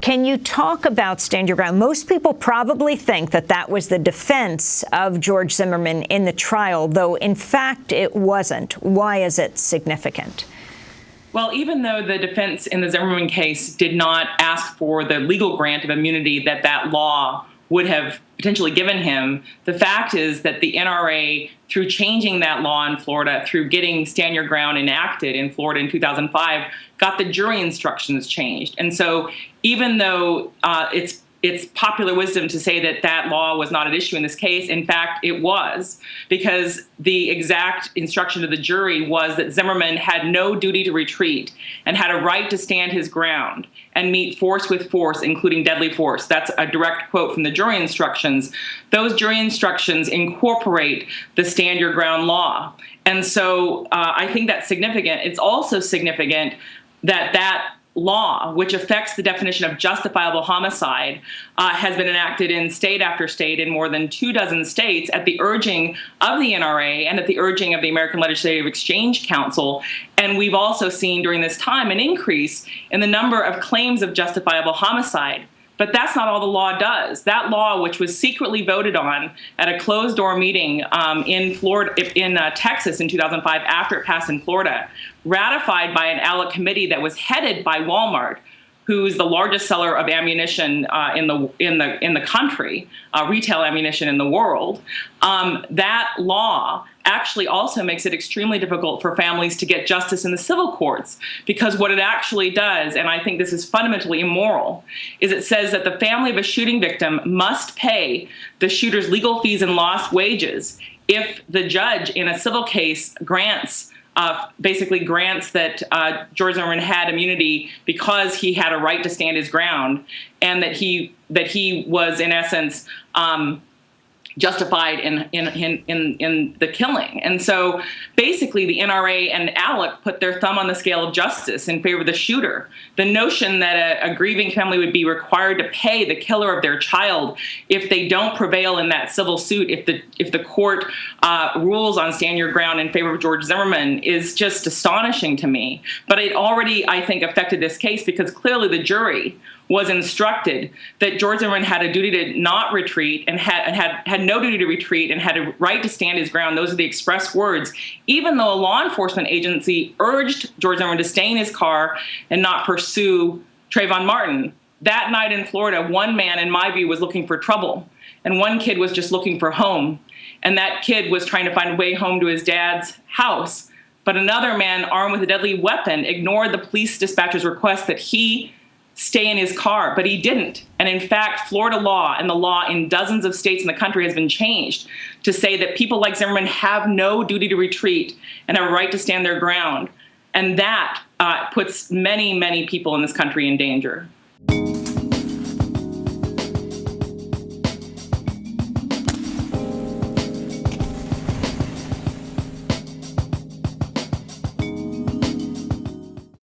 Can you talk about stand your ground? Most people probably think that that was the defense of George Zimmerman in the trial, though in fact it wasn't. Why is it significant? Well, even though the defense in the Zimmerman case did not ask for the legal grant of immunity that law would have potentially given him, the fact is that the NRA, through changing that law in Florida, through getting stand your ground enacted in Florida in 2005, got the jury instructions changed. And so even though it's popular wisdom to say that that law was not at issue in this case, in fact, it was, because the exact instruction to the jury was that Zimmerman had no duty to retreat and had a right to stand his ground and meet force with force, including deadly force. That's a direct quote from the jury instructions. Those jury instructions incorporate the stand your ground law. And so I think that's significant. It's also significant that that law, which affects the definition of justifiable homicide, has been enacted in state after state in more than 24 states at the urging of the NRA and at the urging of the American Legislative Exchange Council. And we've also seen during this time an increase in the number of claims of justifiable homicide. But that's not all the law does. That law, which was secretly voted on at a closed-door meeting in Texas in 2005, after it passed in Florida, ratified by an ALEC committee that was headed by Walmart, who's the largest seller of ammunition in the country, retail ammunition in the world. That law actually also makes it extremely difficult for families to get justice in the civil courts, because what it actually does, and I think this is fundamentally immoral, is it says that the family of a shooting victim must pay the shooter's legal fees and lost wages if the judge in a civil case basically grants that George Zimmerman had immunity because he had a right to stand his ground, and that he was in essence justified in the killing. And so basically the NRA and ALEC put their thumb on the scale of justice in favor of the shooter. The notion that a grieving family would be required to pay the killer of their child if they don't prevail in that civil suit, if the court rules on stand your ground in favor of George Zimmerman, is just astonishing to me. But it already, I think, affected this case, because clearly the jury was instructed that George Zimmerman had a duty to not retreat and had no duty to retreat and had a right to stand his ground. Those are the express words, even though a law enforcement agency urged George Zimmerman to stay in his car and not pursue Trayvon Martin. That night in Florida, one man, in my view, was looking for trouble, and one kid was just looking for home. And that kid was trying to find a way home to his dad's house. But another man, armed with a deadly weapon, ignored the police dispatcher's request that he stay in his car, but he didn't. And in fact, Florida law and the law in dozens of states in the country has been changed to say that people like Zimmerman have no duty to retreat and have a right to stand their ground. And that puts many, many people in this country in danger.